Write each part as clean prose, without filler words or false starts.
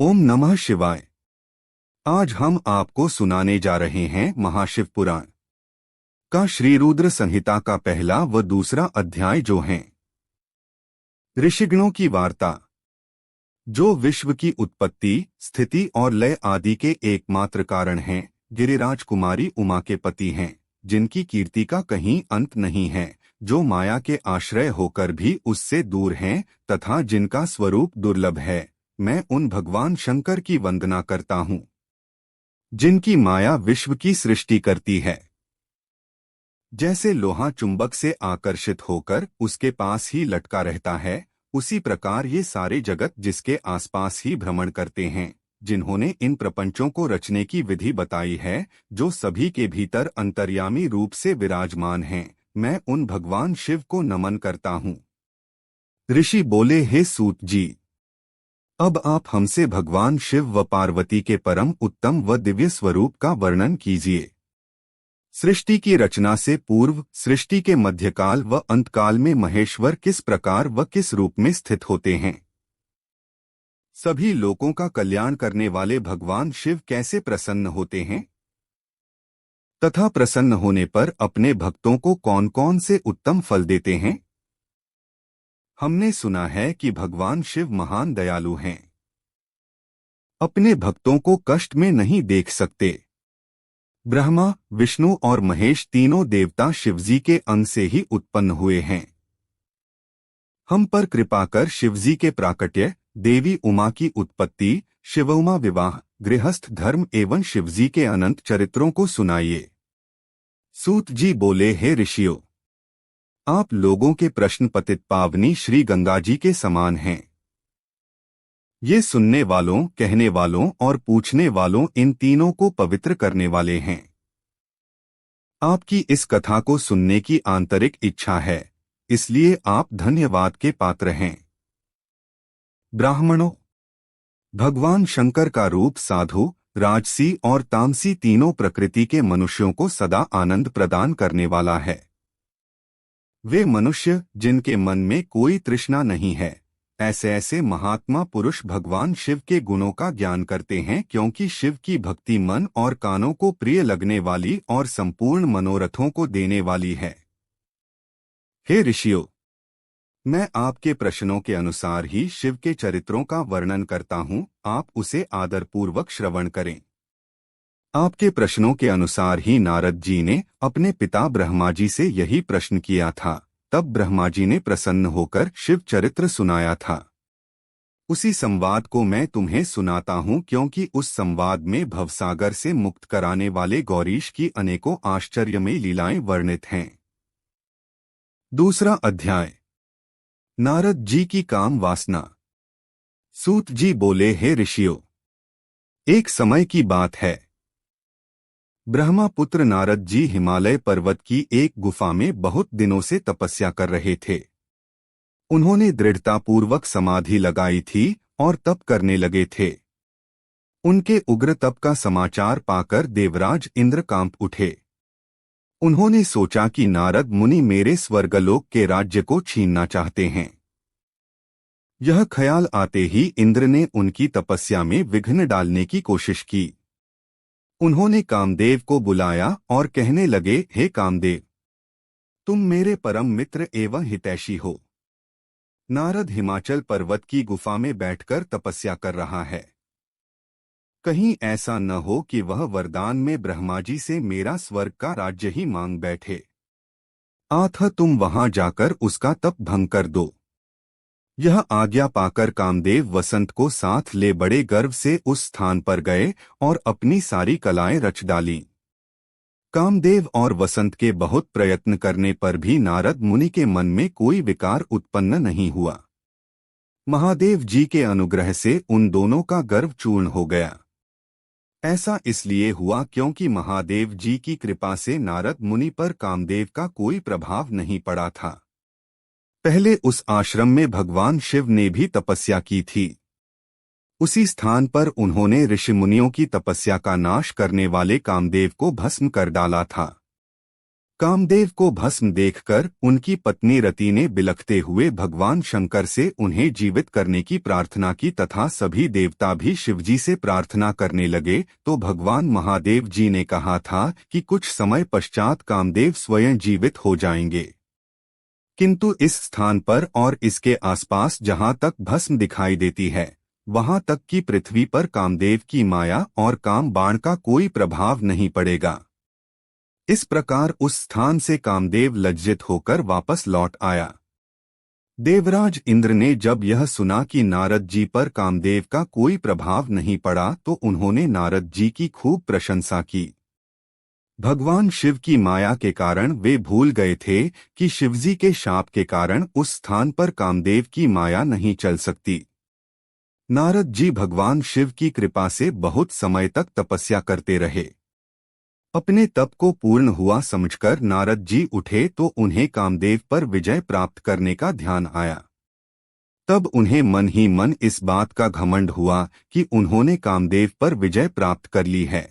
ओम नमः शिवाय। आज हम आपको सुनाने जा रहे हैं महाशिव पुराण का श्री रुद्र संहिता का पहला व दूसरा अध्याय, जो हैं ऋषिगणों की वार्ता, जो विश्व की उत्पत्ति, स्थिति और लय आदि के एकमात्र कारण हैं। गिरिराज कुमारी उमा के पति हैं, जिनकी कीर्ति का कहीं अंत नहीं है, जो माया के आश्रय होकर भी उससे दूर हैं तथा जिनका स्वरूप दुर्लभ है। मैं उन भगवान शंकर की वंदना करता हूँ, जिनकी माया विश्व की सृष्टि करती है। जैसे लोहा चुंबक से आकर्षित होकर उसके पास ही लटका रहता है, उसी प्रकार ये सारे जगत जिसके आसपास ही भ्रमण करते हैं। जिन्होंने इन प्रपंचों को रचने की विधि बताई है, जो सभी के भीतर अंतर्यामी रूप से विराजमान हैं, मैं उन भगवान शिव को नमन करता हूँ। ऋषि बोले, हे सूत जी, अब आप हमसे भगवान शिव व पार्वती के परम उत्तम व दिव्य स्वरूप का वर्णन कीजिए। सृष्टि की रचना से पूर्व, सृष्टि के मध्यकाल व अंतकाल में महेश्वर किस प्रकार व किस रूप में स्थित होते हैं। सभी लोगों का कल्याण करने वाले भगवान शिव कैसे प्रसन्न होते हैं, तथा प्रसन्न होने पर अपने भक्तों को कौन कौन से उत्तम फल देते हैं। हमने सुना है कि भगवान शिव महान दयालु हैं, अपने भक्तों को कष्ट में नहीं देख सकते। ब्रह्मा, विष्णु और महेश तीनों देवता शिवजी के अंग से ही उत्पन्न हुए हैं। हम पर कृपा कर शिवजी के प्राकट्य, देवी उमा की उत्पत्ति, शिवउमा विवाह, गृहस्थ धर्म एवं शिवजी के अनंत चरित्रों को सुनाइए। सूत जी बोले, हे ऋषियों, आप लोगों के प्रश्न पतित पावनी श्री गंगा जी के समान हैं। ये सुनने वालों, कहने वालों और पूछने वालों, इन तीनों को पवित्र करने वाले हैं। आपकी इस कथा को सुनने की आंतरिक इच्छा है, इसलिए आप धन्यवाद के पात्र हैं। ब्राह्मणों, भगवान शंकर का रूप साधु, राजसी और तामसी तीनों प्रकृति के मनुष्यों को सदा आनंद प्रदान करने वाला है। वे मनुष्य जिनके मन में कोई तृष्णा नहीं है, ऐसे ऐसे महात्मा पुरुष भगवान शिव के गुणों का ज्ञान करते हैं, क्योंकि शिव की भक्ति मन और कानों को प्रिय लगने वाली और संपूर्ण मनोरथों को देने वाली है। हे ऋषियों, मैं आपके प्रश्नों के अनुसार ही शिव के चरित्रों का वर्णन करता हूँ, आप उसे आदरपूर्वक श्रवण करें। आपके प्रश्नों के अनुसार ही नारद जी ने अपने पिता ब्रह्मा जी से यही प्रश्न किया था। तब ब्रह्मा जी ने प्रसन्न होकर शिव चरित्र सुनाया था। उसी संवाद को मैं तुम्हें सुनाता हूँ, क्योंकि उस संवाद में भवसागर से मुक्त कराने वाले गौरीश की अनेकों आश्चर्यमयी लीलाएं वर्णित हैं। दूसरा अध्याय, नारद जी की काम वासना। सूत जी बोले, हे ऋषियों, एक समय की बात है। ब्रह्मा पुत्र नारद जी हिमालय पर्वत की एक गुफा में बहुत दिनों से तपस्या कर रहे थे। उन्होंने दृढ़तापूर्वक समाधि लगाई थी और तप करने लगे थे। उनके उग्र तप का समाचार पाकर देवराज इंद्र कांप उठे। उन्होंने सोचा कि नारद मुनि मेरे स्वर्गलोक के राज्य को छीनना चाहते हैं। यह ख्याल आते ही इंद्र ने उनकी तपस्या में विघ्न डालने की कोशिश की। उन्होंने कामदेव को बुलाया और कहने लगे, हे कामदेव, तुम मेरे परम मित्र एवं हितैषी हो। नारद हिमाचल पर्वत की गुफा में बैठकर तपस्या कर रहा है। कहीं ऐसा न हो कि वह वरदान में ब्रह्मा जी से मेरा स्वर्ग का राज्य ही मांग बैठे। अतः तुम वहां जाकर उसका तप भंग कर दो। यह आज्ञा पाकर कामदेव वसंत को साथ ले बड़े गर्व से उस स्थान पर गए और अपनी सारी कलाएं रच डालीं। कामदेव और वसंत के बहुत प्रयत्न करने पर भी नारद मुनि के मन में कोई विकार उत्पन्न नहीं हुआ। महादेव जी के अनुग्रह से उन दोनों का गर्व चूर्ण हो गया। ऐसा इसलिए हुआ क्योंकि महादेव जी की कृपा से नारद मुनि पर कामदेव का कोई प्रभाव नहीं पड़ा था। पहले उस आश्रम में भगवान शिव ने भी तपस्या की थी। उसी स्थान पर उन्होंने ऋषि मुनियों की तपस्या का नाश करने वाले कामदेव को भस्म कर डाला था। कामदेव को भस्म देखकर उनकी पत्नी रति ने बिलखते हुए भगवान शंकर से उन्हें जीवित करने की प्रार्थना की तथा सभी देवता भी शिवजी से प्रार्थना करने लगे। तो भगवान महादेव जी ने कहा था कि कुछ समय पश्चात कामदेव स्वयं जीवित हो जाएंगे, किंतु इस स्थान पर और इसके आसपास जहां तक भस्म दिखाई देती है वहां तक की पृथ्वी पर कामदेव की माया और काम बाण का कोई प्रभाव नहीं पड़ेगा। इस प्रकार उस स्थान से कामदेव लज्जित होकर वापस लौट आया। देवराज इंद्र ने जब यह सुना कि नारद जी पर कामदेव का कोई प्रभाव नहीं पड़ा तो उन्होंने नारद जी की खूब प्रशंसा की। भगवान शिव की माया के कारण वे भूल गए थे कि शिवजी के शाप के कारण उस स्थान पर कामदेव की माया नहीं चल सकती। नारद जी भगवान शिव की कृपा से बहुत समय तक तपस्या करते रहे। अपने तप को पूर्ण हुआ समझकर नारद जी उठे तो उन्हें कामदेव पर विजय प्राप्त करने का ध्यान आया। तब उन्हें मन ही मन इस बात का घमंड हुआ कि उन्होंने कामदेव पर विजय प्राप्त कर ली है।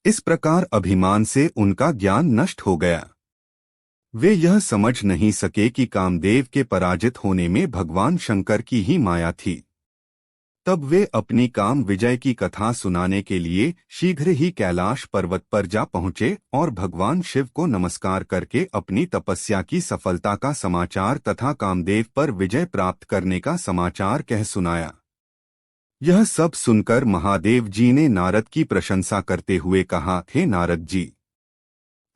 इस प्रकार अभिमान से उनका ज्ञान नष्ट हो गया। वे यह समझ नहीं सके कि कामदेव के पराजित होने में भगवान शंकर की ही माया थी। तब वे अपनी काम विजय की कथा सुनाने के लिए शीघ्र ही कैलाश पर्वत पर जा पहुंचे और भगवान शिव को नमस्कार करके अपनी तपस्या की सफलता का समाचार तथा कामदेव पर विजय प्राप्त करने का समाचार कह सुनाया। यह सब सुनकर महादेव जी ने नारद की प्रशंसा करते हुए कहा, हे नारद जी,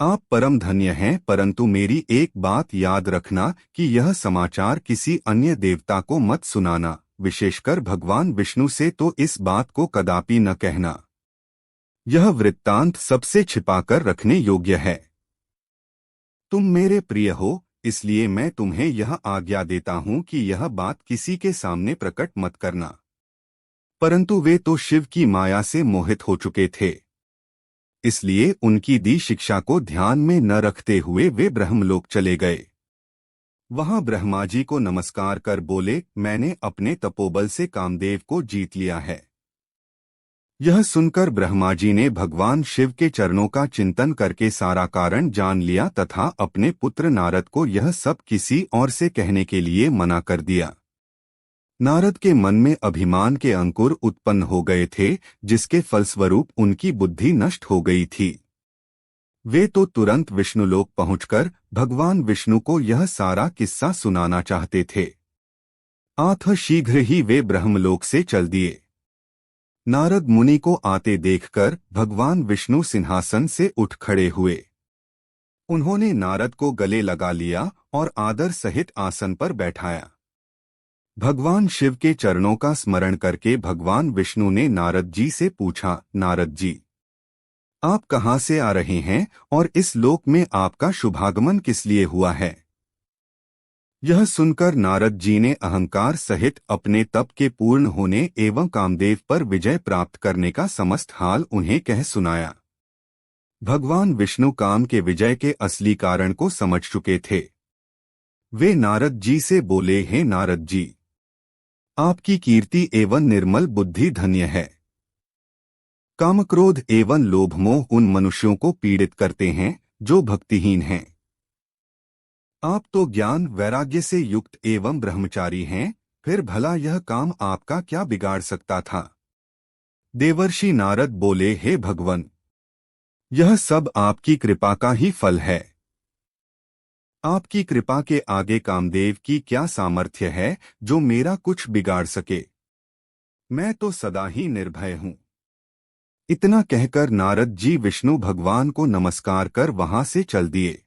आप परम धन्य हैं, परंतु मेरी एक बात याद रखना कि यह समाचार किसी अन्य देवता को मत सुनाना, विशेषकर भगवान विष्णु से तो इस बात को कदापि न कहना। यह वृत्तांत सबसे छिपाकर रखने योग्य है। तुम मेरे प्रिय हो, इसलिए मैं तुम्हें यह आज्ञा देता हूँ कि यह बात किसी के सामने प्रकट मत करना। परंतु वे तो शिव की माया से मोहित हो चुके थे, इसलिए उनकी दी शिक्षा को ध्यान में न रखते हुए वे ब्रह्मलोक चले गए। वहां ब्रह्मा जी को नमस्कार कर बोले, मैंने अपने तपोबल से कामदेव को जीत लिया है। यह सुनकर ब्रह्मा जी ने भगवान शिव के चरणों का चिंतन करके सारा कारण जान लिया तथा अपने पुत्र नारद को यह सब किसी और से कहने के लिए मना कर दिया। नारद के मन में अभिमान के अंकुर उत्पन्न हो गए थे, जिसके फलस्वरूप उनकी बुद्धि नष्ट हो गई थी। वे तो तुरंत विष्णुलोक पहुंचकर भगवान विष्णु को यह सारा किस्सा सुनाना चाहते थे। अतः शीघ्र ही वे ब्रह्मलोक से चल दिए। नारद मुनि को आते देखकर भगवान विष्णु सिंहासन से उठ खड़े हुए। उन्होंने नारद को गले लगा लिया और आदर सहित आसन पर बैठाया। भगवान शिव के चरणों का स्मरण करके भगवान विष्णु ने नारद जी से पूछा, नारद जी, आप कहाँ से आ रहे हैं और इस लोक में आपका शुभागमन किस लिए हुआ है? यह सुनकर नारद जी ने अहंकार सहित अपने तप के पूर्ण होने एवं कामदेव पर विजय प्राप्त करने का समस्त हाल उन्हें कह सुनाया। भगवान विष्णु काम के विजय के असली कारण को समझ चुके थे। वे नारद जी से बोले, हे नारद जी, आपकी कीर्ति एवं निर्मल बुद्धि धन्य है। कामक्रोध एवं लोभमोह उन मनुष्यों को पीड़ित करते हैं जो भक्तिहीन हैं। आप तो ज्ञान वैराग्य से युक्त एवं ब्रह्मचारी हैं, फिर भला यह काम आपका क्या बिगाड़ सकता था? देवर्षि नारद बोले, हे भगवन, यह सब आपकी कृपा का ही फल है। आपकी कृपा के आगे कामदेव की क्या सामर्थ्य है जो मेरा कुछ बिगाड़ सके? मैं तो सदा ही निर्भय हूँ। इतना कहकर नारद जी विष्णु भगवान को नमस्कार कर वहां से चल दिए।